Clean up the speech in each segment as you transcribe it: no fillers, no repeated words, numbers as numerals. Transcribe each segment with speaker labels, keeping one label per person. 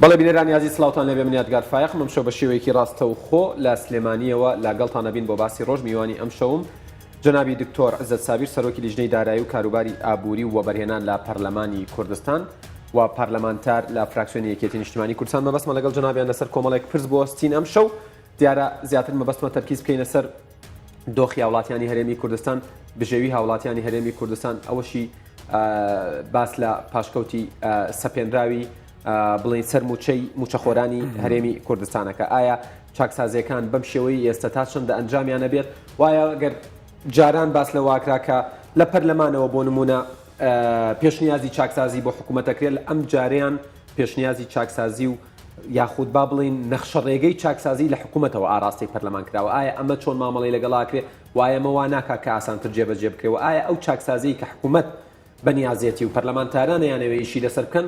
Speaker 1: بەڵێ بینەرانی عزیز سڵاوتان لێبێ، من یادگار فایق ئەم شەو بە شێوەیەکی ڕاستەوخۆ لە سلێمانیەوە لەگەڵتانە بین بۆ باسی ڕۆژ. میوانی ئەم شەوم جەنابی دکتۆر عزت سابیر، سەرۆکی لیژنەی دارایی و کاروباری ئابووری و وەبەرهێنان لە پەرلەمانی کوردستان و پارلەمانتار لە فراکسیۆنی یەکێتی نیشتیمانی کوردستان. مەبەستمە لەگەڵ جەنابیان لەسەر کۆمەڵێک پرس بۆ ستین ئەم شەو. دیارە زیاتر مەبەستمە تەرکیز بکەینە سەر دۆخی هاوڵاتیانی هەرێمی کوردستان، بژێوی هاوڵاتیانی هەرێمی کوردستان، ئەوەشی باس لە پاشکەوتی سەپێنراوی بڵین سەر موچەخۆرانی هەرێمی کوردستانەکە. ئایا چاکسازیەکان بەم شێوەی ئێستا تا چەندە ئەنجامیانە بێت؟ وایە گەر جاران باس لە واکراکە لە پەرلەمانەوە بۆ نمونە پێشنیازی چاکسازی بۆ حکوومەتەکرێت، لە ئەم جاریان پێشنیازی چاکسازی و یاخود با بڵین نەخشە ڕێگەی چاکسازی لە حکوومەتەوە ئاراستی پەرلەمان کراوە. ئایا ئەمە چۆن مامەڵی لەگەڵاکرێت؟ وایە مەوا ناکا کە ئاسانتر جێبەجێ بکرێەوە؟ ئایا ئەو چاکسازی کە حکوومەت بەنیازێتی و پەرلەمانتارانە یانەوێ ئیشی لەسەر بکەن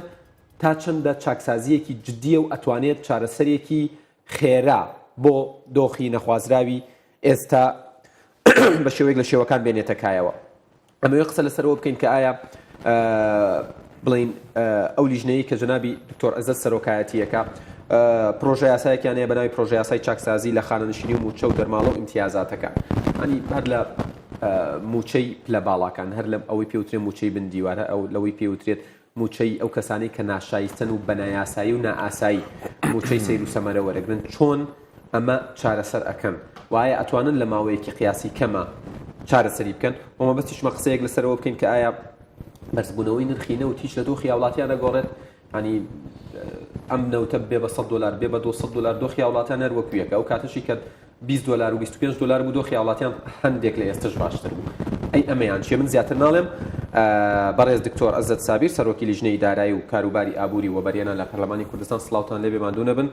Speaker 1: تا چەندە چاکسازیەکی جددیە و ئەتوانێت چارەسەرێکی خێرا بۆ دۆخی نەخوازراوی ئێستا بە شێوەیەک لە شێوەکان بێنێتە کایەوە. ئەمەوێ قسە لەسەرەوە بکەین کە ئایا بڵین ئەو لیژنەیە کە جەنابی دکتۆر عەزەت سەرۆکایەتیەکە پرۆژە یاسایەکیانەیە بەناوی پرۆژە یاسای چاکسازی لە خانەنشینی و موچە و دەرماڵە و ئیمتیازاتەکە، ئەنی هەر لە موچەی پلە باڵاکان، هەر لەم ئەوەی پێوترێت موچەی بندیوارە، ئەو لەوەی پێوترێت موچەی ئەو کەسانی کە ناشایستن و بەنایاسایی و نائاسایی موچەی سەیر و سەمەرە وەرەگرن، چۆن ئەمە چارەسەر ئەکەن؟ وایە ئەتوانن لە ماوەیەکی قیاسی کەمە چارەسەری بکەن؟ ومەبەستیشمە قسەیەک لەسەرەوە بکەین کە ئایا بەرزبوونەوەی نرخی نەوت هیچ لە دۆخی هاوڵاتیان نەگۆڕێت؟ ینی ئەم نەوتە بێ بە $100 بێ بە $200 دۆخی هاوڵاتیان هەر وەکویەکە، ئەو کاتەشی کە $20 و $25 بوو دۆخی هاوڵاتیان هەندێک لە ئێستش باشتر بوو. ئەی ئەمەیان چیە؟ من زیاتر ناڵێم. بەڕێز دکتۆر عەزەت سابیر، سەرۆکی لیژنەی دارایی و کاروباری ئابووری و وەبەرهێنان لە پەرلەمانی کوردستان، سڵاوتان لێبێ، ماندوو نەبن.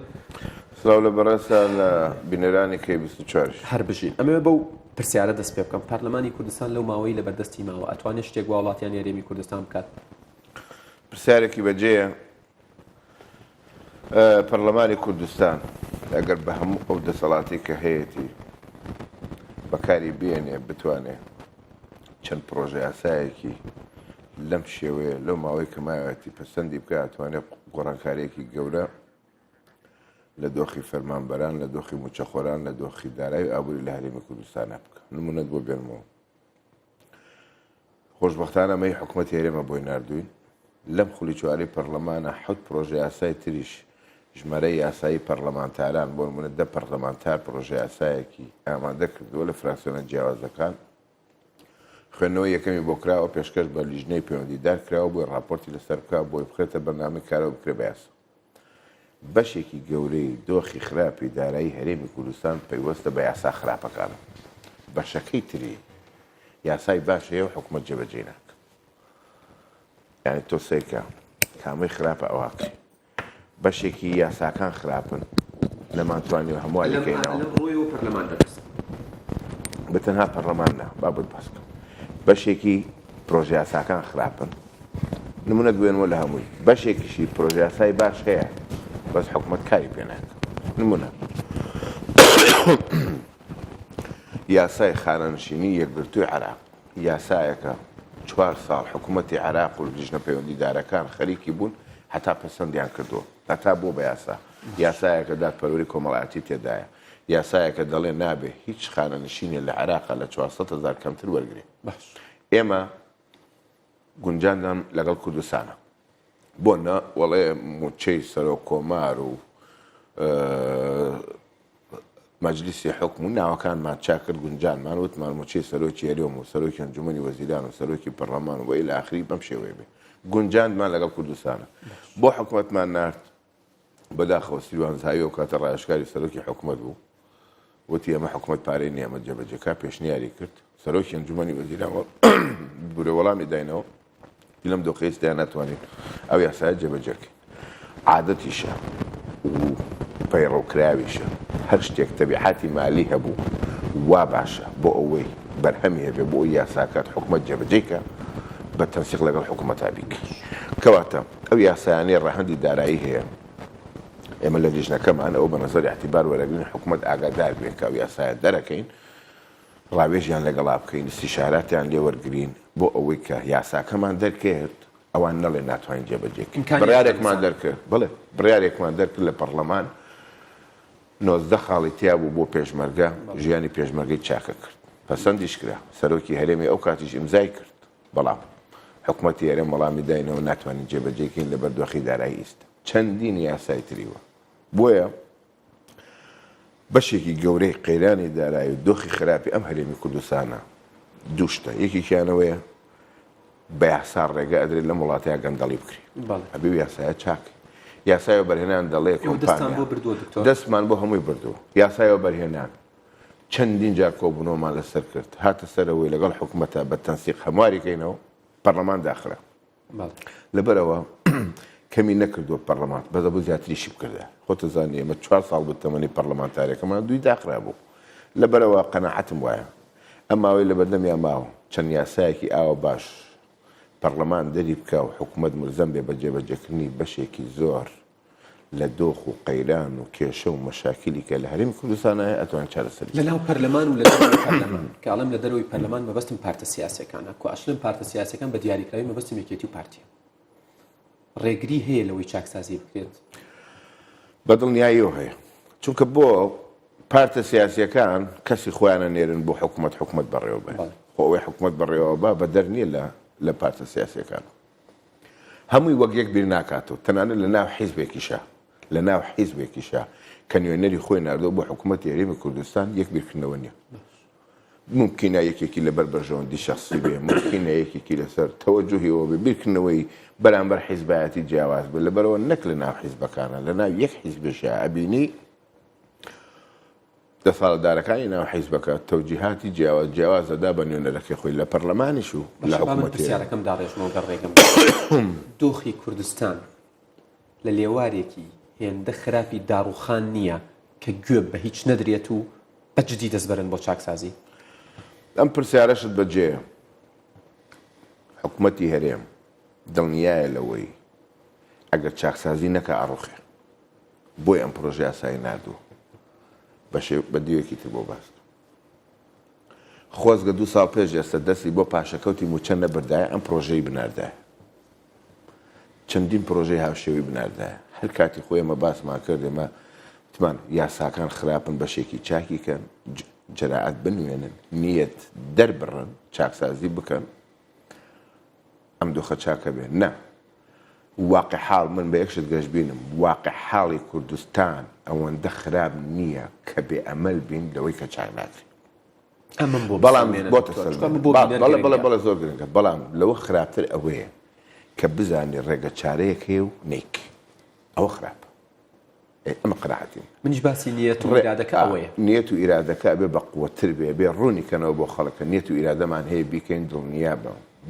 Speaker 2: سڵاو لە بەڕێزان لە بینەرانی K24.
Speaker 1: هەر بژین. ئەمەوێ بەو پرسیارە دەست پێ بکەم، پەرلەمانی کوردستان لەو ماوەی لە بەردەستی ماوە ئەتوانێت شتێک بۆ وڵاتیانی هەرێمی کوردستان بکات؟
Speaker 2: پرسیارێکی بەجێیە. پەرلەمانی کوردستان ئەگەر بە هەموو ئەو دەسەڵاتی کە هەیەی بەکاری بێنێ بتوانێت چەند پرۆژە یاسایەکی لەم شێوەیە لەو ماوەی کە مایەتی پەسەندی بکە، ئەتوانێت گۆڕانکاریەکی گەورە لە دۆخی فەرمانبەران، لە دۆخی موچەخۆران، لە دۆخی دارایی و ئابووری لە هەرێمی کوردستانە بکە. نمونەت بۆ بێنمەوە. خۆشبەختانە ئەمەی حکوومەتی هەرێمە بۆی ناردووین، لەم خولی چوارەی پەرلەمانە 7 پرۆژە یاسای تریش ژمارەی یاسایی پەرلەمانتاران بۆ نمونە 10 پەرلەمانتار پرۆژە یاسایەکی ئامادە کردووە لە فراکسیۆنە جیاوازەکان. خوێندنەوەی یەکەمی بۆ کراوە، پێشکەش بە لیژنەی پەیوەندیدار کراوە بۆی ڕاپۆرتی لەسەر بکە، بۆی بخرێتە بەرنامەی کارەوە بکرێ بە یاسا. بەشێکی گەورەی دۆخی خراپی دارایی هەرێمی کوردستان پەیوەستە بە یاسا خراپەکانە. بەشەکەی تری یاسای باش هەیە و حکوومەت جێبەجێ ناکە. یعنی تۆ سێکە کامەی خراپە ئەوواکە. بەشێکی یاساکان خراپن، نەمانتوانیوە هەمووی بکەینەوە. بەتەنها پەرلەمانە بابەت باسکە. بەشێکی پرۆژە یاساکان خراپن، نمونە دوێنەوە لە هەمووی. بەشێکیشی پرۆژە یاسای باش هەیە، بەس حکوومەت کاری پێ ناکە. نمونە یاسای خانەنشینی یەکگرتووی عێراق، یاسایەکە 4 ساڵ حکوومەتی عێراق و لیژنە پەیوەندیدارەکان خەریکی بوون هەتا پەسەندیان کردووە، هەتا بۆ بە یاسا. یاسایەکە دادپەروەری کۆمەڵایەتی تێدایە، یاسایەکە دەڵێ نابێ هیچ خانەنشینی لە عێراقا لە 400,000 کەمتر وەرگێ. ئێمە گونجاندان لەگەڵ کوردستانە بۆ نە وەڵێ موچەی سەرۆک کۆمار و مەجلیسی حکم و ناوەکانمان چاکرد، گونجانمان وتمان موچەی سەرۆکی هەرێم و سەرۆکی ئەنجومەنی وەزیران و سەرۆکی پەرلەمان و ئیلی ئاخری بەم شێوەیە بێ. گونجاندمان لەگەڵ کوردستانە. بۆ حکوومەتمان نارد بەداخەوە سیروانزایی و کاتە ڕایشکاری سەرۆکی حکوومەت بوو، وتی ئەمە حکوومەت پارەی نییە، ئەمە جێبەجێکا پێشنیاری کرد. سەرۆکی ئەنجومەنی وەزیران بورێ وەڵامی داینەوە لەم دۆخەیەستیان ناتوانین ئەو یاسایە جێبەجێکەین. عادەتیشە و پەیڕەوکراویشە، هەر شتێک تەبیعاتی مالی هەبوو وا باشە بۆ ئەوەی بەرهەمی هەبێ بۆ ئەوی یاساکات حکوومەت جێبەجێکە بە تەنسیق لەگەڵ حکوومەتا بیکە. کەواتە ئەو یاسایانەی ڕەهەندی دارایی هەیە، ئێمە لە لیژنەکەمان ئەو بە نەزەری اعتیبار وەرەگرین حکوومەت ئاگادار بێت کە ئەو یاسایە دەرەکەین، ڕاوێژیان لەگەڵا بکەین، استیشاراتیان لێ وەرگرین بۆ ئەوەی کە یاساکەمان دەرکێت ئەوان نەڵێ ناتوانین جێبەجێکین
Speaker 1: ئیمکانی
Speaker 2: بڕیارێکمان دەرکرد بڵێ بڕیارێکمان دەرکرد لە پەرلەمان 19 خاڵی تیا بوو بۆ پێشمەرگە ژیانی پێشمەرگەی چاکە کرد پەسەندیش کرا سەرۆکی هەرێمی ئەو کاتیش ئیمزای کرد بەڵام حکوومەتی هەرێم وەڵامی داینەوە ناتوانین جێبەجێکین لە بەردۆخی دارایی ئیست چەندین یاسای تریوە بۆیە بەشێکی گەورەی قەیرانی دارایی و دۆخی خراپی ئەم هەرێمی کوردستانە دووشتە یەکێکیانەوەیە بە یاسا ڕێگە ئەدرێت لە وڵاتەیە گەندەڵی بکری ئەبێ یاسایە چاک یاسایەوە بەرهێنان دەڵێ دەستمان بۆ هەمووی بردووە یاسایەوە بەرهێنان چەندین جار کۆبوونەوەمان لەسەر کرد هاتە سەرەوەی لەگەڵ حکوومەتە بە تەنسیق هەمواریکەینەوە پەرلەمان داخرا لەبەرەوە کەمی نەکردووە پەرلەمان بەدەبوو زیاتریشی بکردە خۆتە زانانی ئێمە 4 ساڵ بتەمەنی پەرلەمانتارێکەمان دوی داخرا بوو لەبەرەوە قەناعەتم وایە ئەماوەی لە بەردەمیان ماوە چەند یاسایەکی ئاوە باش پەرلەمان دەری بکە و حکوومەت ملزەم بێ بە جێبەجێکردنی بەشێکی زۆر لە دۆخ و قەیران و کێشە و مەشاکلی کە لە هەرێمی کوردستانە ئەتوان چارەسەر
Speaker 1: لەناو پەرلەمان و لە دەروی پەرلەمان کە ئەڵێم لە دەروی پەرلەمان مەبەستم پارتە سیاسیەکانە کو ئەشلم پارتە سیاسیەکان بە دیاریکراوی مەبەستم یەکێتی و پارتیە ڕێگری هەیە لەوەی چاکسازی بکرێت
Speaker 2: بەدڵنیاییەوە هەیە چونکە بۆ پارتە سیاسیەکان کەسی خۆیانە نێرن بۆ حکوومەت بەڕێوە بێ خۆ ئەوەی حکوومەت بەڕێوە بە بە دەرنیە لە پارتە سیاسیەکان هەمووی وەک یەک بیر ناکاتەوە تەنانەت لە ناو حیزبێکیشە لە ناو حیزبێکیشە کە نوێنەری خۆی ناردەوە بۆ حکوومەتی هەرێمی کوردستان یەک بیرکردنەوە نییە ممکنە یەکێکی لەبەر بەرژەوەندی شەخسی بێ ممکنە یەکێکی لەسەر تەوەجوهیەوە بێ بیرکردنەوەی بەرامبەر حیزبایەتی جیاواز بێ لەبەرەوە نەک لە ناو حیزبەکانە لە ناو یەک حیزبێشە ئەبینی دەسەڵاتدارەکانی ناو حیزبەکە تەوجیهاتی جیاواز دەدا بە نوێنەرەکەی خۆی لە پەرلەمانیش و لە حکوومەتی
Speaker 1: پرسیارەکەم داڕێژمەوە گەڕێگەم دۆخی کوردستان لە لێوارێکی هێندە خراپی داڕوخان نییە کە گوێ بە هیچ نەدرێت و بەجددی دەستبەرن بۆ چاکسازی
Speaker 2: ئەم پرسیارەشت بەجێ حکوومەتی هەرێم دڵنیایە لەوەی ئەگەر چاکسازی نەکە ئاڕوخێ بۆی ئەم پرۆژە یاسایی نردوو بە دیوێکی تر بۆ باست خۆزگە 2 ساڵ پێش ئێستا دەستی بۆ پاشەکەوتی موچەند نەبردایە ئەم پرۆژەی بناردایە چەندین پرۆژەی هاوشێوی بناردایە هەر کاتی خۆی ئێمە باسمان کرد ئێمە وتمان یاساکان خراپن بەشێکی چاکیکەن جەراعەت بنوێنن نیەت دەربڕن چاکسازی بکەن ئەم دۆخە چاکە بێن نە واقع حاڵ من بە یەکشت گەشت بینم واقع حاڵی کوردستان ئەوەندە خراپ نییە کە بێ ئەمەل بین لەوەی کە چاک ناکرێت بەڵام بۆتە زۆر گرنگە بەڵام لەوە خراپتر ئەوەیە کە بزانێ ڕێگە چارەیەک هەیە و نیک ئەوە خراپە ئەمە قەناعەتیم
Speaker 1: منیش باسی نیەت و ئیرادەکە ئەوەیە
Speaker 2: نیەت و ئیرادەکە بێ بە قووەتر بێ ڕوونی کەنەوە بۆ خەڵکە نیەت و ئیرادەمان هەیە بیکەین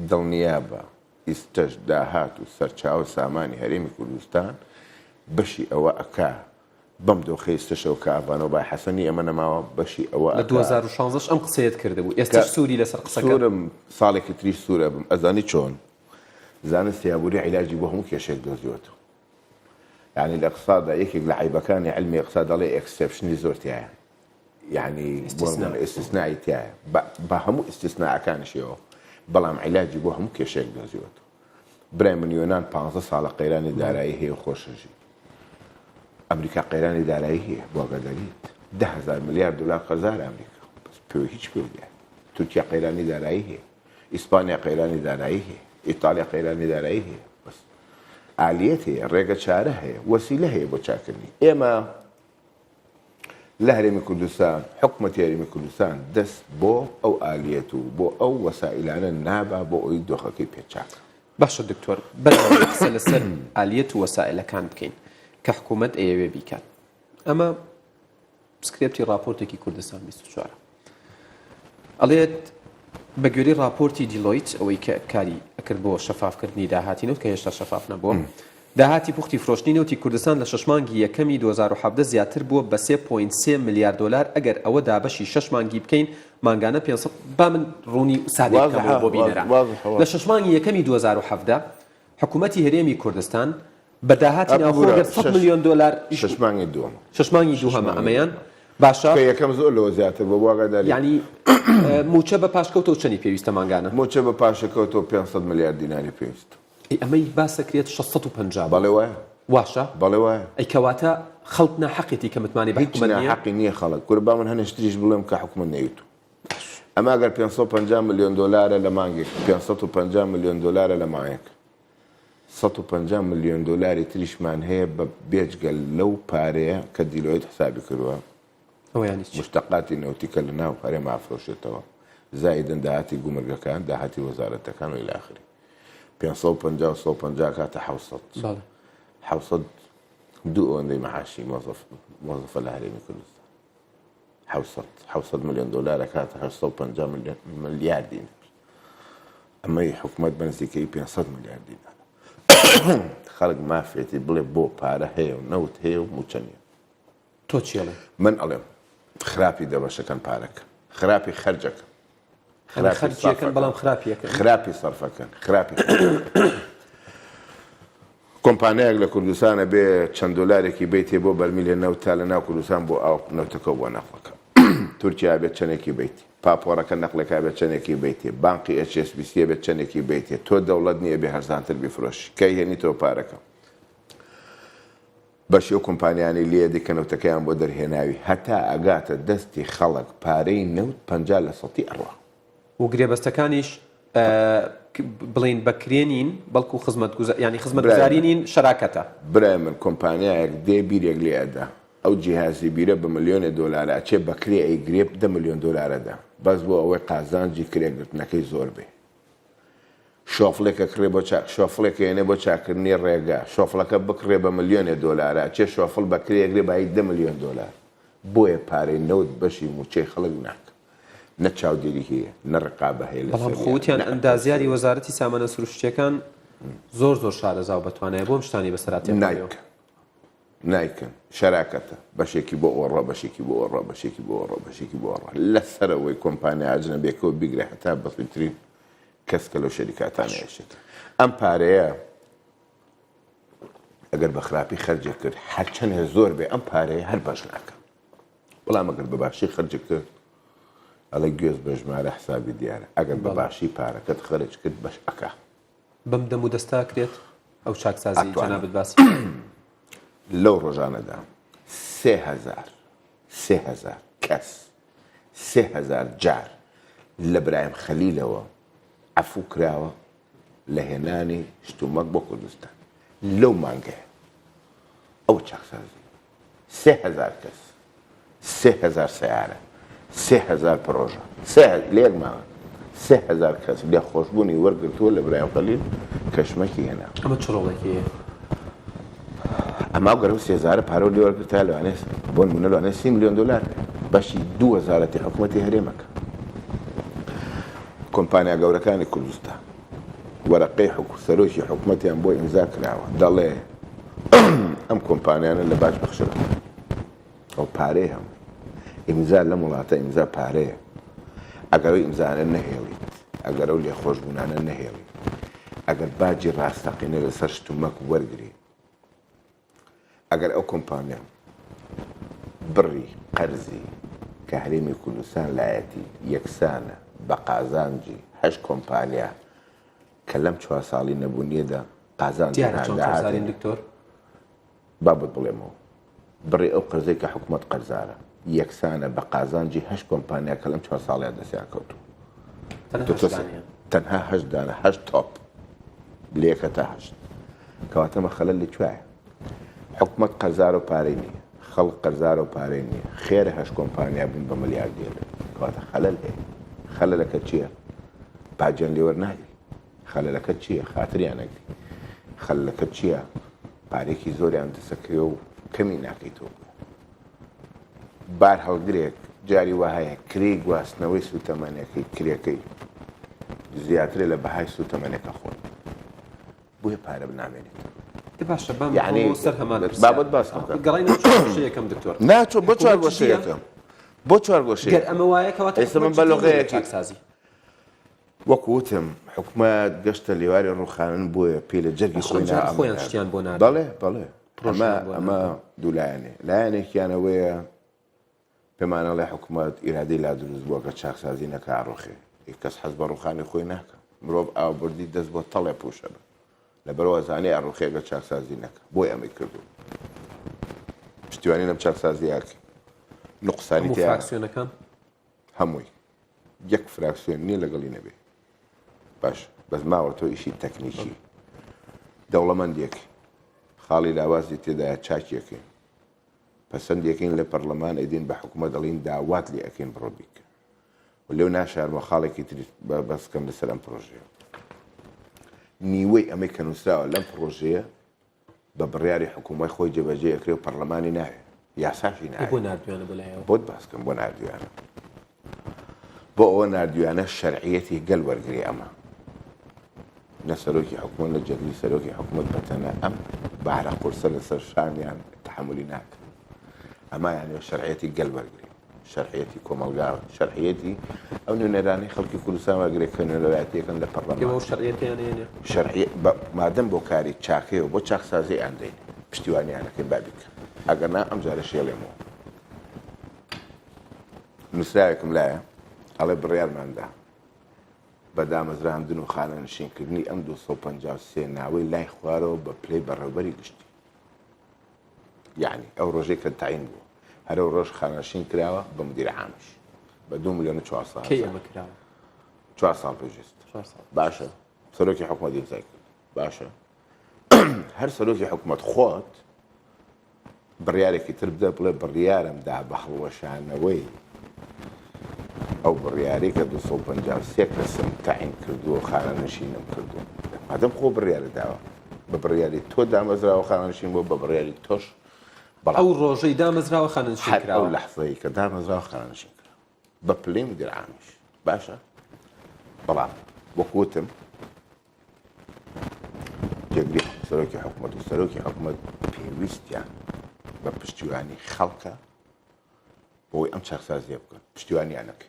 Speaker 2: دڵنیا بە ئیستەش داهات و سەرچاو سامانی هەرێمی کوردستان بەشی ئەوە ئەکا بەم دۆخەی ئێستشەوە کە ئابانەوە بای حەسەنی ئەمە نەماوە بەشی ئەوە
Speaker 1: لە 2016 ئەم قسەیەت کردبوو ئێستا سووری لەسەر قسەکە
Speaker 2: سوورم ساڵێکی تریش سوورە بم ئەزانی چۆن زانستی یابووری عیلاجی بۆ هەموو کێشێک دۆزیوەتەوە یعنی لە اقتصادا یەکێک لە عیبەکانی علمی اقتصاد دەڵێ ئەکسپشنی زۆر تایە یعنی ئستثنایی تایە بە هەموو ئستثناءەکانیشەوە بەڵام عیلاجی بۆ هەموو کێشێک دۆزیوەتەوە برای من یۆنان 15 ساڵە قەیرانی دارایی هەیە و خۆشەژی ئەمریکا قەیرانی دارایی هەیە بۆ ئاگاداریت 10,000 ملیارد دلار قەرزارە ئەمریکا بەس پێوە هیچ پێ دیە تورکیا قەیرانی دارایی هەیە ئیسپانیا قەیرانی دارایی هەیە ئیتالیا قەیرانی دارایی هەیە بەس ئالیەت هەیە ڕێگە چارە هەیە وەسیلە هەیە بۆ چاکردنی ئێمە لە هەرێمی کوردستان حکوومەتی هەرێمی کوردستان دەست بۆ ئەو ئالیەت و بۆ ئەو وەسائلانە نابا بۆ ئەوی دۆخەکەی پێچاکە
Speaker 1: باشە دکتۆر بەرەوەی قسە لەسەر ئالیەت و وەسائلەکان بکەین کە حکوومەت ئەیەوێ بیکات ئەمە سکرێپتی راپۆرتێکی کوردستان 24 ئەڵێت بە گوێرەی راپۆرتی دیلۆیت ئەوەی کە کاری ئەکرد بۆ شەفافکردنی داهاتینەوە کە هێشتا شەفاف نەبووە داهاتی پوختی فرۆشتنی نەوتی کوردستان لە 6 مانگی یەکەمی 2017 زیاتر بووە بە 3.3 میلیارد دلار ئەگەر ئەوە دابەشی 6 مانگی بکەین مانگانە 500 با من ڕوونی سادەکەمەوە بۆ بینەرە لە 6 مانگی یەکەمی 2017 حکوومەتی هەرێمی کوردستان بە داهاتی ناوخۆ 100 میلیۆن دلار
Speaker 2: 6 مانگی دووەم
Speaker 1: 6 مانگی دووهەمە ئەمەیان باشە
Speaker 2: یەکەم زۆر لەوە زیاتر بۆ واگاداری
Speaker 1: یعنی موچە بە پاشکەوتەوە چەندی پێویستە مانگانە
Speaker 2: موچە بە پاشەکەوتەوە 500 میلیارد دیناری پێویست
Speaker 1: ئەمەی باسەکرێت 650
Speaker 2: بەڵێ وایە
Speaker 1: واشە
Speaker 2: بەڵێ وایە
Speaker 1: ئەی کەواتە خەڵک ناحەقێتی کە متمانی بە
Speaker 2: هیچ
Speaker 1: حکومەت نییە
Speaker 2: حەقی نییە خەڵک کوربا من هەنێشتریش بڵێم کە حکومت نەیوت ئەمە ئەگەر 550 ملیۆن دلارە لە مانگێک 550 ملیۆن دلارە لە مایەک 150 ملیۆن دلاری تریشمان هەیە بە بێجگەل لەو پارەیە کە دیلۆیت حسابی کردووە
Speaker 1: ئەوە یانی چی؟
Speaker 2: مشتقاتی نەوتیکە لە ناو پارێ مافرۆشێتەوە زایدن داهاتی گومرگەکان داهاتی وەزارەتەکان و ئیلاخری 550 کاتە 700 700 دوو ئەوەندەی مەعاشی مۆزەفە لە هەرێمی کوردستان 700 ملیۆن دلارە کاتە 850 ملیار دینار ئەمەی حکومەت بەنزیکەی 500 ملیار دینار خەڵک مافێتی بڵێ بۆ پارە هەیە و نەوت هەیە و موچەنیە
Speaker 1: تۆ چیڵێ
Speaker 2: من ئەڵێم خراپی دەبەشەکەن پارەکە خراپی خەرجەکە
Speaker 1: خەرجیەکەن بەڵام خراپیەکە
Speaker 2: خراپی سەرفەکەن خراپی کۆمپانیایەک لە کوردستانە بێ چەند دۆلارێکی بیتێ بۆ بەرمیلێ نەوت تا لە ناو کوردستان بۆ ئاو نەوتەکە بۆ نەخڵەکە تورکیا بێت چەندێکی بیتی پاپۆرەکە نەقلەکە بێت چەندێکی بیتێ بانقی HSBC بێت چەندێکی بیتێ تۆ دەوڵەت نییە بێ هەرزانتر بیفرۆشی کەی هێنی تۆ پارەکە بەشی و کۆمپانیانی لێ دیکەنەوتەکەیان بۆ دەرهێناوی هەتا ئەگاتە دەستی خەڵک پارەی نەوت 50 لە سەتی ئەڕوا
Speaker 1: و گرێبەستەکانیش بڵین بەکرێنین بەڵکو ینی خزمەتگوزارینین شەراکەتە
Speaker 2: برای من کۆمپانیایەک دێ بیرێک لێ ئەدا ئەو جیهازی بیرە بە ملیۆنی دۆلارە چێ بەکرێ ئەی گرێب 10 ملیۆن دۆلارەدا بەس بۆ ئەوەی قازانجی کرێگرتنەکەی زۆر بێ شۆفڵێکە کڕێ بۆ شۆفڵێکە هێنێ بۆ چاکردنی ڕێگا شۆفڵەکە بکڕێ بە ملیۆنی دۆلارە چێ شۆفڵ بەکرێگرێ بای 10 ملیۆن دۆلار بۆیە پارەی نەوت بەشی موچەی خەڵک ناکە نە چاودێری هەیە نە ڕقابە هەیە
Speaker 1: بەڵام خۆتیان ئەندازیاری وەزارەتی سامانە سروشتیەکان زۆر شارەزا و بەتوانایە بۆم شتانی بەسەراتی
Speaker 2: نایکەن شەراکەتە بەشێکی بۆ ئۆڕە بەشێکی بۆ ئۆڕە بەشێکی بۆ ئۆڕە بەشێکی بۆ ئۆڕە لەسەرەوەی کۆمپانیا ئەجنەبیەکەوە بیگرێ هەتا بەسیترین کەسکە لەو شەریکاتانەیەشێت ئەم پارەیە ئەگەر بە خراپی خەرجێ کرد هەرچەند هێ زۆر بێ ئەم پارەیە هەر باش ناکە بەڵام ئەگەر بە باشی خەرجێ کرد ئەڵێ گوێز بە ژمارە حسابی دیارە ئەگەر بە باشی پارەکەت خەرج کرد بەش ئەکا
Speaker 1: بەم دەم و دەستا کرێت ئەو چاکسازی جەنابەت باسی
Speaker 2: لەو ڕۆژانەدا 3000 کەس 3000 جار لە برایم خەلیلەوە عەفو کراوە لە هێنانی شتومەک بۆ کوردستان لەو مانگەیە ئەوە چاکسازی 3000 کەس 3000 سیارە 3000 پرۆژە لێک ماوە 3000 کەس لێ خۆشببوونی وەرگرتووە لە برایم خەلیل کەشمەکی هێنا
Speaker 1: ئەمە چڕۆڵێکی
Speaker 2: ئەما گەرم 3000 پارە لێ وەرگرتا لەوانێ بۆ نمونە لەوانێ 30 ملیۆن دلار بەشی 2000 حکوومەتی هەرێمەکە کۆمپانیا گەورەکانی کوردستان وەرەقەی سەرۆکی حکوومەتیان بۆ ئیمزا کراوە دەڵێ ئەم کۆمپانیانە لە باش بەخشرە ئەو پارەی هەم ئیمزا لە وڵاتە ئیمزا پارەیە ئەگەر ئیمزانە نەهێڵیت ئەگەر ئەو لێخۆشبوونانە نەهێڵیت ئەگەر باجی ڕاستەقینە لەسەر شتومەک وەرگری ئەگەر ئەو کۆمپانیا بڕی قەرزی کە هەرێمی کوردستان لایەتی یەکسانە بە قازانجی 8 کۆمپانیا کە لەم 4 ساڵی نەبوونیەدا قازانجی
Speaker 1: دکتۆر
Speaker 2: بابەت بڵێمەوە بڕی ئەو قەرزەی کە حکوومەت قەرزارە یەکسانە بە قازانجی 8 کۆمپانیا کە لەم 4 ساڵیان دەستیان کەوتووە تەنها 8 دانە 8 تۆپ لێکە تا 8 کەواتەمە خەلەل لەکوایە حکوومەت قەرزارە و پارەی نییە خەڵک قەرزارە و پارەی نییە خێرە 8 کۆمپانیا بوون بە ملیاردێر کەواتە خەلەل هەیە خەلەلەکە چییە؟ باجیان لێوەرناگری خەلەلەکە چییە؟ خاتریان نەگری خەلەلەکە چییە؟ پارێکی زۆریان دەسەکرێ و کەمی ناکەیتەوە بار هەڵگرێک جاری وهەیە کرێی گواستنەوەی سوتەمەنەکەی کرێکەی زیاترێ لە بەهای سوتەمەنەکە خۆن بۆیە پارە بنامێنێت
Speaker 1: باشە
Speaker 2: سەر
Speaker 1: هەمان
Speaker 2: بابەت باس
Speaker 1: یەکەم دکتۆر
Speaker 2: ناچۆ بۆ 4 گۆشەیەکەم بۆ 4 گۆشەیە
Speaker 1: گەر ئەمە وایە کەواتە
Speaker 2: ئێستا من بەلۆغەیەکی چاکسازی وەکو وتم حکوومەت گەشتە لێواری ڕووخانن بۆیە پێی لە جەرگی
Speaker 1: خۆیان شتیان بۆ نادەن
Speaker 2: بەڵێ ئەمە دوولایەنێ لایەنێکیانەوەیە پێمانەڵێ حکوومەت ئیرادەی لا دروست بووە کە چاکسازی نەکە ڕۆخێ کەس حەز بە ڕووخانی خۆی ناکە مرۆڤ ئاوبردی دەست بۆ تەڵێ پوشە بە لە بەرەوەزانەی ئەڕوخێگە چاکسازی نەکە بۆی ئەمەی کردو پشتیوانی لەم چاکسازیاکە نقصانی تیا
Speaker 1: فراکسیۆنەکان
Speaker 2: هەمووی یەک فراکسیۆن نییە لەگەڵی نەبێ باش بەس ماوە تۆ ئیشی تەکنیکی دەوڵەمەندێک خاڵی لاوازی تێدایە چاکیەکەین پەسەندێکین لە پەرلەمان ئەدین بە حکوومەت دەڵین داوات لێ ئەەکەین بڕۆ بیکە و لێو ناشارمە خاڵێکی تری بەسکەم لەسەر ئەم پرۆژەیە نیوەی ئەمەی کە نووسراوە لەم پرۆژەیە بە بڕیاری حکوومەت خۆی جێبەجێ ئەکرێ و پەرلەمانی ناوێ یاساشی ناوێ
Speaker 1: بۆ نردویانە بەلایەوە
Speaker 2: بۆت باسکەم بۆ نردویانە بۆ ئەوە نردویانە شەرعیەتی گەل وەرگری ئەمە نە سەرۆکی حکوومەت لە جەدلی سەرۆکی حکوومەت بەتەنە ئەم بارە قورسە لەسەر شانیان تحملی ناکە ئەمە یانێ شەرعیەتی گەل وەرگری شەرعیەتی کۆمەلگاوە شەرعیەتی ئەو نوێنەرانی خەڵکی کوردستان وەرگێک کە نوێنەرایەتیەکەن لە پەرلەمان
Speaker 1: شەرعیەتیانێنێ
Speaker 2: شەرعی مادەم بۆ کاری چاکەیەوە بۆ چاکسازی ئەندەین پشتیوانیانەکەی بابیکە ئەگەر نا ئەم جارە شێڵێمەوە نووسراوێکم لایە ئەڵێ بڕیارماندا بە دامەزراندن و خانەنشینکردنی ئەم 253 ناوەی لای خوارەوە بە پلەی بەڕێوەبەری گشتی یعنی ئەو ڕۆژەی کە تاین بوو هەرە ڕۆژ خانەنشین کراوە بە مدیرە عامش بە 2 ملیۆن و 400
Speaker 1: کەی ئەمە کراوە
Speaker 2: 4 ساڵ پێشست باشە سەرۆکی حکوومەت ئیمزای کرد باشە هەر سەرۆکی حکوومەت خۆت بڕیارێکی تر بدە بڵێ بڕیارمدا بە هەڵوەشانەوەی ئەو بڕیاری کە 253 کەسم تاین کردووە خانەنشینم کردو مادەم خۆ بڕیارە داوە بە بڕیاری تۆ دامەزراوە خانەنشین بۆ بە بڕیاری تۆش
Speaker 1: ئەو ڕۆژەی دامەزراوە خانەنشین
Speaker 2: ئەو
Speaker 1: کراوە
Speaker 2: لەحزەی کە دامەزراوە خانەنشین کرا بە پلەی مدیر عامیش باشە بەڵام وەکوتم جێگری سەرۆکی حکوومەت و سەرۆکی حکوومەت پێویستیان بە پشتیوانی خەڵکە بۆی ئەم چاکسازیە بکەن پشتیوانیانەکە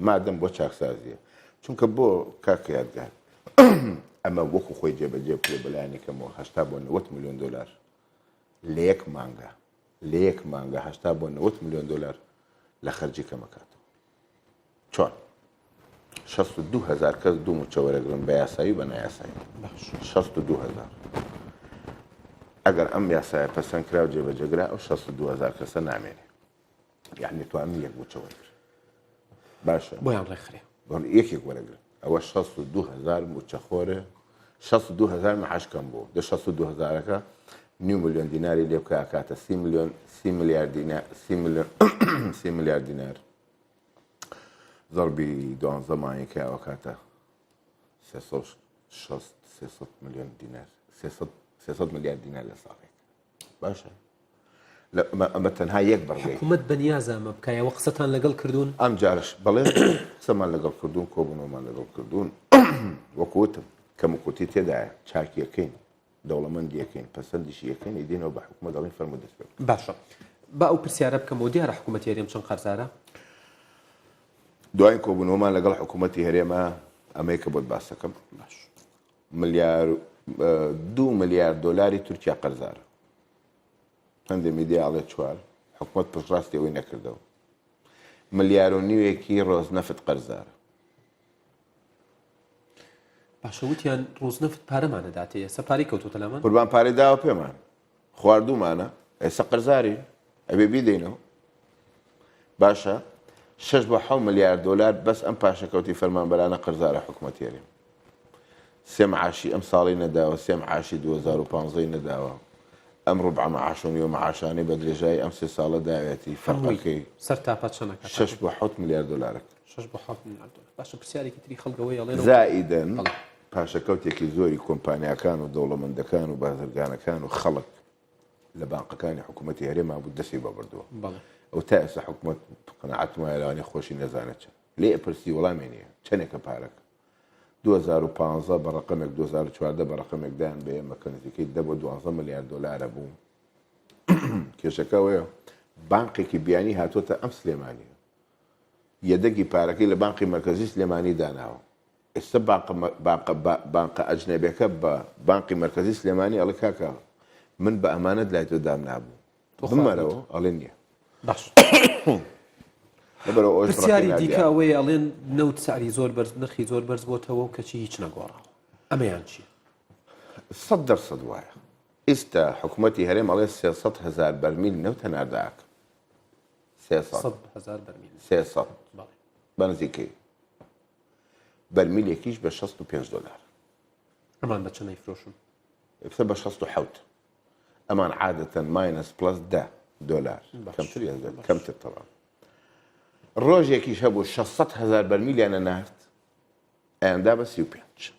Speaker 2: مادەم بۆ چاکسازیە چونکە بۆ کاکە یادگار ئەمە وەکو خۆی جێبەجێ بکرێ بەلایەنێکەمەوە 80 بۆ 90 ملیۆن دلار لە یەک مانگە 80 بۆ 90 ملیۆن دلار لە خەرجی کەمەکاتەوە چۆن 62,000 کەس دوو موچە وەرەگرن بە یاسایی بە نایاسایی 62,000 ئەگەر ئەم یاسایە پەسەند کرا و جێبەجێگرا ئەو 62,000 کەسە نامێنێ یعنی توانین یەک موچە وەرگرن باشە
Speaker 1: بۆیان ڕێکخرێ
Speaker 2: بۆن یەکێک وەرەگرن ئەوە 62,000 موچەخۆرە 62,000 مەحەشکەم بوو دە 62,000ەکە 9 ملیۆن دیناری لێ بکە ئاکاتە 30 میلیارد دینار ضربی 12 مانگی کراوە کاتە 360 ملیۆن دینار 300 میلیارد دینار لە ساڵێک باشە ئەمە تەنها یەک بەڕگەی
Speaker 1: حکوومەت بەنیازە ئەمە بکایەوە قسەتان لەگەڵ کردوون
Speaker 2: ئەم جارش بەڵێ قسەمان لەگەڵ کردوون کۆبوونەوەمان لەگەڵ کردوون وەکوتم کەموکوتی تێدایە چاکیەکەین دەوڵەمەندیەکەین پەسەندیشی یەکەین ئیدینەوە بە حکوومەت دەڵێن فەرموو دەست پێ
Speaker 1: باشە با ئەو پرسیارە بکەمەوە دیارە حکوومەتی هەرێم چەند قەرزارە
Speaker 2: دوای کۆبوونەوەمان لەگەڵ حکوومەتی هەرێمە ئەمەی کە بۆت باس دەکەم باش 2 میلیارد دلاری تورکیا قەرزارە هەندێ میدیا ئەڵێ 4 حکوومەت پشتڕاستی ئەوەی نەکردەوە 1.5 میلیارد ڕۆزنەفت قەرزارە
Speaker 1: باشە وتیان ڕۆزنەفت پارەمانەداتەیە سەپاری کەوتوتە لەمان
Speaker 2: قوربان پارەی داوە پێمان خواردومانە ئێستا قەرزاری ئەبێ بیدەینەوە باشە 6 بۆ 7 میلیارد دلار بەس ئەم پاشەکەوتی فەرمانبەرانە قەرزارە حکوومەتی هەرێم سێ معاشی ئەم ساڵی نەداوە سێ معاشی 2015 نەداوە ئەم ڕوبع معاشۆنی و معاشانی بە درێژایی ئەم سێ ساڵە داوێتی فەرقەکەی
Speaker 1: سەر تاپات چەندەکە
Speaker 2: 6 بۆ 7 میلیارد دلارێک
Speaker 1: 6 بۆ 7 میلیارد دلار باشە پرسیارێکی تری خەڵکەوەی ئەڵێن
Speaker 2: زائیدەن پاشەکەوتێکی زۆری کۆمپانیاکان و دەوڵەمەندەکان و بازرگانەکان و خەڵک لە بانقەکانی حکوومەتی هەرێما بوو دەستی بەبردووە ئەو تا ئێستا حکوومەت قەناعەت وایە لەوانەیە خۆشی نەزانێت چەند لێ پرسی وەڵامی نییە چەندێکە پارەکە 2015 بە ڕقەمێک 2014 بە ڕقەمێکدایان بە ئێمە کەنزیکەی 10 بۆ 12 میلیارد دلارە بوو کێشەکەوەیە بانقێکی بیانی هاتوۆتە ئەم سلێمانیە یەدەگی پارەکەی لە بانقی مرکزی سلێمانی داناوە ئێستا بانقە ئەجنەبیەکە بە بانقی مرکزی سلێمانی ئەڵێ کاکە من بە ئەمانەت لای تۆ دام نابوو بمەرەوە ئەڵێ نییە
Speaker 1: باش پرسیاری دیکە ئەوەیە ئەڵێن نەوت ساری زۆر بەرز نرخی زۆر بەرز بۆتەوە و کەچی هیچ نەگۆڕاوە ئەمەیان چییە
Speaker 2: 100% وایە ئێستا حکوومەتی هەرێم ئەڵێ 300,000 بەرمیل نەوتە نارداکە
Speaker 1: 100,000 بەرمیل
Speaker 2: 300 بەنزیکەی بەرمیلێکیش بە 65 دلار
Speaker 1: ئەمان بە چەند ئەیفرۆشن
Speaker 2: ئێستا بە 67 ئەمان عادەتەن ماینەس پلس 10 دلار کەمتر تەواو ڕۆژێکیش هەبوو 600,000 بەرمیلیانە نارد ئەیاندا بە 35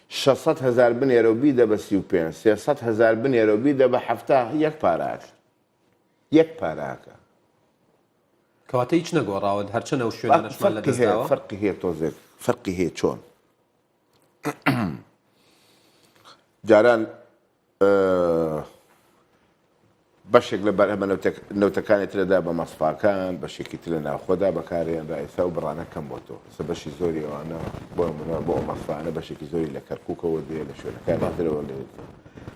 Speaker 2: 600,000 بنێرە و بیدە بە 35 300,000 بنێرە و بیدە بە 70 یەک پاراکە یەک پاراکە
Speaker 1: کەواتە هیچ نەگۆڕاوە هەرچەنە ئەو شوێنانەشمان لە دەستاوە
Speaker 2: فەرقی هەیە تۆزێک فەرقی هەیە چۆن جاران بەشێک لە بەرهەمە نەوتەکانی ترەدا بە مەسفاکان بەشێکی تر لە ناوخۆدا بەکارێنرا ئێستا و بڕانە کەم بۆ تۆ ئێستا بەشی زۆری ئەوانە بۆ مەسفانە بەشێکی زۆری لە کەرکووکەوە دێ لە شوێنەکانی ترەوە لێ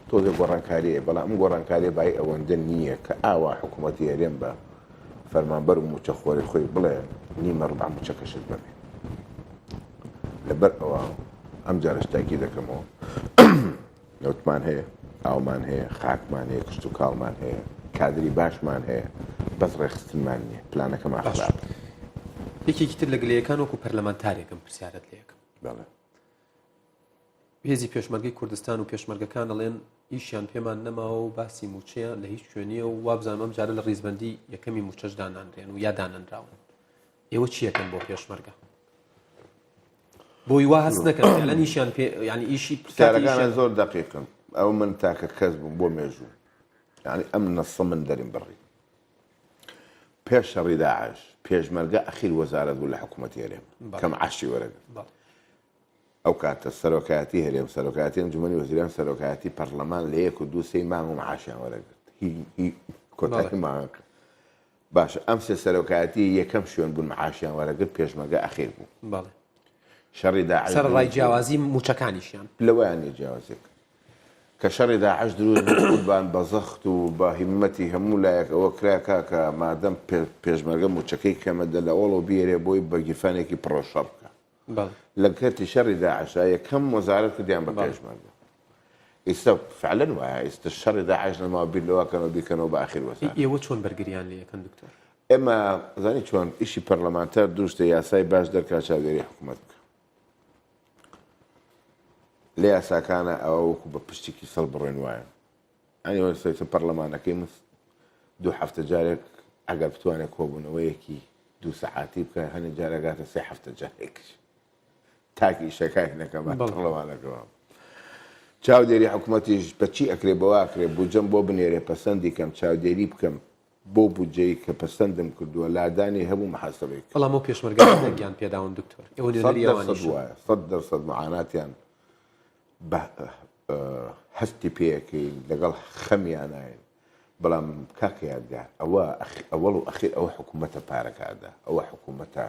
Speaker 2: تۆزێک گۆڕانکاریە بەڵام ئەم گۆڕانکاریە بای ئەوەندە نییە کە ئاوا حکوومەتی هەرێم بە فەرمانبەر و موچەخۆری خۆی بڵێ نیمە ڕبع موچەکەشت ببێ لەبەر ئەوە ئەم جارش تاکی دەکەمەوە نەوتمان هەیە ئاومان هەیە خاکمان هەیە کشت و کاڵمان هەیە کادری باشمان هەیە بەس ڕێخستنمان نییە پلانەکەمان خراپ
Speaker 1: یەکێکی تر لە گلەیەکان وەکو پەرلەمانتارێکم پرسیارەت لێکم
Speaker 2: بەڵێ
Speaker 1: هێزی پێشمەرگەی کوردستان و پێشمەرگەکان دەڵێن ئیشیان پێمان نەماوە و باسی موچەیە لە هیچ شوێنیە و وابزانم ئەم جارە لە ڕیزبەندی یەکەمی موچەش دانانرێن و یا دانەنراون ئێوە چیەکەن بۆ پێشمەرگە بۆی وا هەست نەکەن فعلەن ئیشیان ینی ئیشی
Speaker 2: پرسیارەکانە زۆر دەقیقن ئەو من تاکە کەس بووم بۆ مێژوو یعنی ئەم نەسە من دەریم بڕی پێش شەڕی داعش پێشمەرگە ئەخیر وەزارەت بوو لە حکوومەتی هەرێم کەم عاشی وەرەگرت ئەو کاتە سەرۆکایەتی هەرێم سەرۆکایەتی ئەنجومەنی وەزیران سەرۆکایەتی پەرلەمان لە 1 و 2 3 مانگ و معاشیان وەرەگرت هی کۆتایی مانگ باشە ئەم سێ سەرۆکایەتی یەکەم شوێن بوون معاشیان وەرەگرت پێشمەرگە ئەخیر بوو شەڕی داعش
Speaker 1: سەر ڕای جیاوازی موچەکانیشیان
Speaker 2: لەوەیان جیاوازێک کە شەڕی داعش دروست قوربان بە زەخت و بە هیمەتی هەموو لایەکەوە کراکە کە مادەم پێشمەرگە موچەکەی کەمەدە لە ئۆڵ و بیێرێ بۆی بە گیرفانێکی پڕۆشە بکە لە کەرتی شەڕی داعشا یەکەم وەزارەت کردیان بە پێشمەرگە ئێستا فعلەن وایە ئێستا شەڕی داعش لەماوە بیر لەوەکەنەوە بیکەنەوە بە ئاخیر وەزارەت
Speaker 1: ئێوە چۆن بەرگریان لێ یەکەن دکتۆر
Speaker 2: ئێمە زانی چۆن ئیشی پەرلەمانتەر دروستە یاسای باش دەرکات چاودێری حکوومەت بکە لە یاساکانە ئەوە وەکو بە پشتێکی سەڵ بڕێن وایە ئەنی وەرسەیتە پەرلەمانەکەی مس 2 هەفتە جارێک ئەگەر بتوانێت کۆبوونەوەیەکی 2 سەعاتی بکە هەنێ جارەگاتە 3 هەفتە جارێکش تاکی شەکای نەکەمان پەرلەمانەکەەوە چاودێری حکوومەتیش بەچی ئەکرێ بەوە ئەکرێ بوجەم بۆ بنێرێ پەسەندی کەم چاودێری بکەم بۆ بودجەی کە پەسەندم کردووە لادانی هەبوو محاسبەی
Speaker 1: بەڵام ئەو پێشمەرگە گیان پێداون دکتۆر ئێوە نوێنەری ئەوانیش
Speaker 2: وایە 100% معاناتیان هەستی پێەکەی لەگەڵ خەمیانایە بەڵام کاکە یادگا ئەوە ئەوەڵ و ئەخیر ئەوە حکوومەتە پارەکادا ئەوە حکوومەتە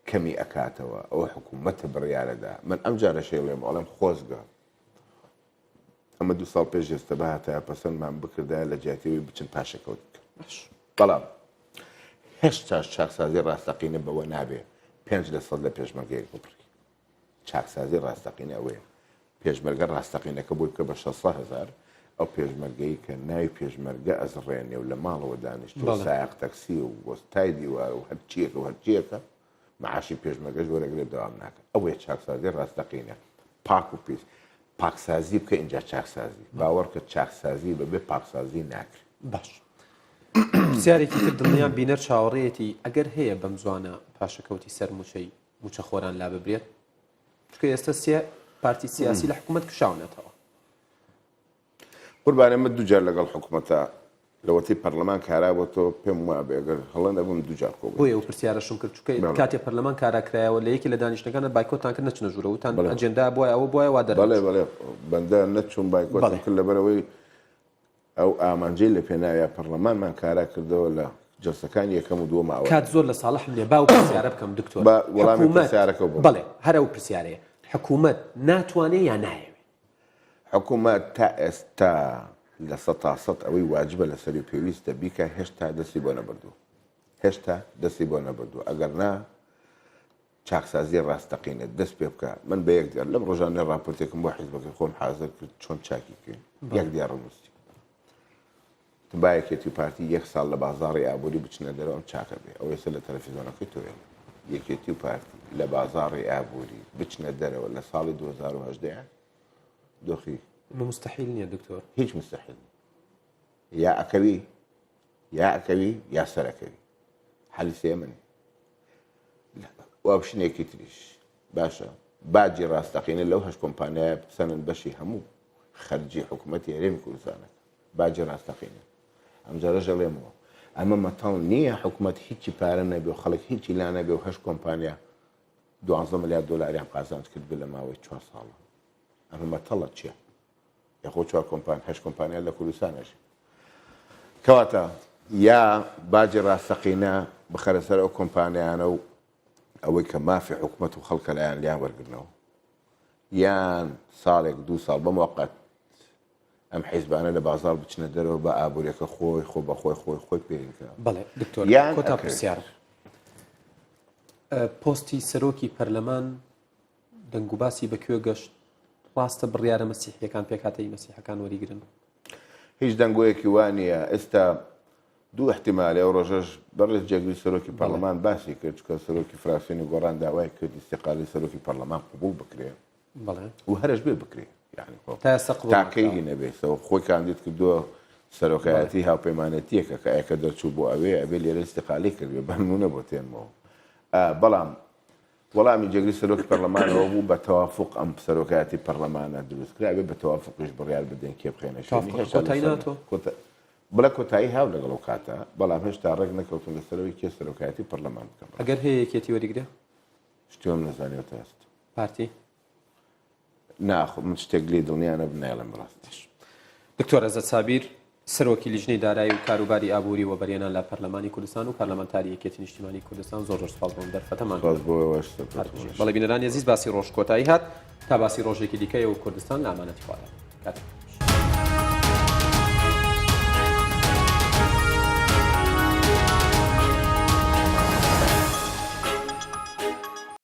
Speaker 2: کەمی ئەکاتەوە ئەوە حکوومەتە بڕیارەدا من ئەم جارە شێڵێم ئەڵێم خۆزگە ئەمە 2 ساڵ پێش ئێستا بەهاتە پەسەندمان بکردە لە جیاتیەوەی بچن پاشەکەوت بەڵام هێشتا چاکسازی ڕاستەقینە بەوە نابێ 5% لە پێشمەرگەیەک بپڕی چاکسازی ڕاستەقینە ئەوەیە پێشمەرگە ڕاستەقینەکە بووی بکە بە 600,000 ئەو پێشمەرگەی کە ناوی پێشمەرگە ئەزڕێنێ و لە ماڵەوە دانیشتووە سایق تەکسی و وەستای دیوار و هەرچیەکە و هەرچیەکە معاشی پێشمەرگەش وەرەگرێت دەوام ناکە ئەوەیە چاکسازی ڕاستەقینە پاک و پیس پاکسازی بکە اینجا چاکسازی باوەڕکە چاکسازی بەبێ پاکسازی ناکرێت
Speaker 1: باش پرسیارێکی تر دڵنیان بینەر چاوەڕێتی ئەگەر هەیە بەم زوانە پاشەکەوتی سەر موچەی موچە خۆران لا ببرێت چکە ئێستا سێ پارتی سیاسی لە حکوومەت کشاونێتەوە
Speaker 2: قوربانە من دووجار لەگەڵ حکوومەتە لەوەتی پەرلەمان کارابەتەوە پێم وایە بێگەر هەڵە نەبووم دووجار کۆ
Speaker 1: بۆیە ئەو پرسیارەشم کرد چکە کاتێ پەرلەمان کاراکرایەوە لە یەکی لە دانیشتەکانە بایکۆتان کرد نەچنە ژوورەوەتان ئەجێندا بۆیە ئەوە بۆیە وا دەرێت
Speaker 2: بەڵێ بەندە نەچوون بایکۆتم کرد لەبەرەوەی ئەو ئامانجەی لە پێناویە پەرلەمانمان کارا کردەوە لە جلسەکان یەکەم و دووەمەوە
Speaker 1: کات زۆر لە ساڵحم لێ با و پرسیارە بکەم دکتۆر
Speaker 2: وەڵامی پرسیارەکە
Speaker 1: بڵێ هەر ئەو پرسیارەیە حکوومەت ناتوانێت یا نایەوێت
Speaker 2: حکوومەت تا ئێستا لە 100% ئەوەی واجبە لەسەری پێویستە بیکە هێشتا دەستی بۆ نەبردووە هێشتا دەستی بۆ نەبردووە ئەگەر نا چاکسازی ڕاستەقینە دەست پێ بکە من بە یەک دیار لەم ڕۆژانە ڕاپۆرتێکم بۆ حیزبەکەی خۆم حاضر کرد چۆن چاکی کرد یەک دیار ڕنووسی تبایەکێتی پارتی یەک ساڵ لە بازاڕی ئابووری بچنە دەرەوە ئەم چاکە بێ ئەو ێستا لە تەلەڤیزۆنەکەی تۆێ یەکێتی و پارتی لە بازاڕی ئابووری بچنە دەرەوە لە ساڵی 2018 دۆخی
Speaker 1: مستحیل نییە دکتۆر
Speaker 2: هیچ مستحیل یا ئەکەوی یا سەرەکەوی حەلی سێ منی وا شنێکی تریش باشە باجی ڕاستەقینە لەو هەش کۆمپانیایە بسەنن بەشی هەموو خەرجی حکوومەتی هەرێمی کوردستانە باجی ڕاستەقینە ئەمجارە ژەڵێمەوە ئەمە مەتەڵ نییە حکوومەت هیچی پارە نەبێ و خەڵک هیچی لا نەبێ و هەش کۆمپانیا 12 ملیار دۆلاریان قازانج کرد بێ لە ماوەی 4 ساڵە ئەمە مەتەڵە چییە یاخۆ 4 کۆمپانیا هەش کۆمپانیا لە کوردستانەش کەواتە یا باجی ڕاستەقینە بخەرە سەر ئەو کۆمپانیانە و ئەوەی کە مافی حکوومەت و خەڵکە لایەن لیان وەرگرنەوە یان ساڵێک 2 ساڵ بەموقەت ئەم حیزبانە لە بازار بچنە دەرەوە بە ئابوووریەکە خۆی خۆ بەخۆی خۆی پێینکە
Speaker 1: بەڵێ دکتۆر کۆتا پرسیار پۆستی سەرۆکی پەرلەمان دەنگ و باسی بەکوێ گەشت ڕاستە بڕیارە مەسیحیەکان پێکاتەی مەسیحەکان وەریگرن
Speaker 2: هیچ دەنگۆیەکی وانە ئێستا دوو احتیمالێ ئەو ڕۆژەش بەڕێز جێگری سەرۆکی پەرلەمان باسی کرد کە سەرۆکی فراکسیۆنی گۆڕان داوای کرد استیقالی سەرۆکی پەرلەمان قبول بکرێ و هەرش بێ بکرێ تاکەی نەبێتەوە خۆی کاندید کردووە سەرۆکایەتی هاوپەیمانەتیەکە کە ئەکە دەرچوو بۆ ئەوێ ئەبێ لێرە استیقالی کردوێ بەنمونە بۆ تێنمەوە بەڵام وەڵامی جێگری سەرۆکی پەرلەمانەوە بوو بە تەوافق ئەم سەرۆکایەتی پەرلەمانە دروستکرا بێ بە تەوافقش بڕیار بدەن کێ بخێنە بڵە کۆتایی هاو لەگەڵ ئەو کاتە بەڵام هێشتا ڕێک نەکەوتون لەسەرەوەی کێ سەرۆکایەتی پەرلەمان بکەم
Speaker 1: ئەگەر هەیە یەکێتی وەریگرە
Speaker 2: شتێم نەزانێت هەست
Speaker 1: پارتی
Speaker 2: ناخۆ من شتێک لێ دڵنیانە بنایڵم ڕاستیش
Speaker 1: دکتۆر عەزەت سابیر سەرۆکی لیژنەی دارایی و کاروباری ئابووری و بەریێنان لە پەرلەمانی کوردستان و پەرلەمانتاری یەکێتی نیشتیمانی کوردستان زۆر سوپاس بۆم دەرفەتەمان بەڵێ بینەران عەزیز باسی ڕۆژ کۆتایی هات تا باسی ڕۆژێکی دیکەیە و کوردستان لە ئامانەتی خوارە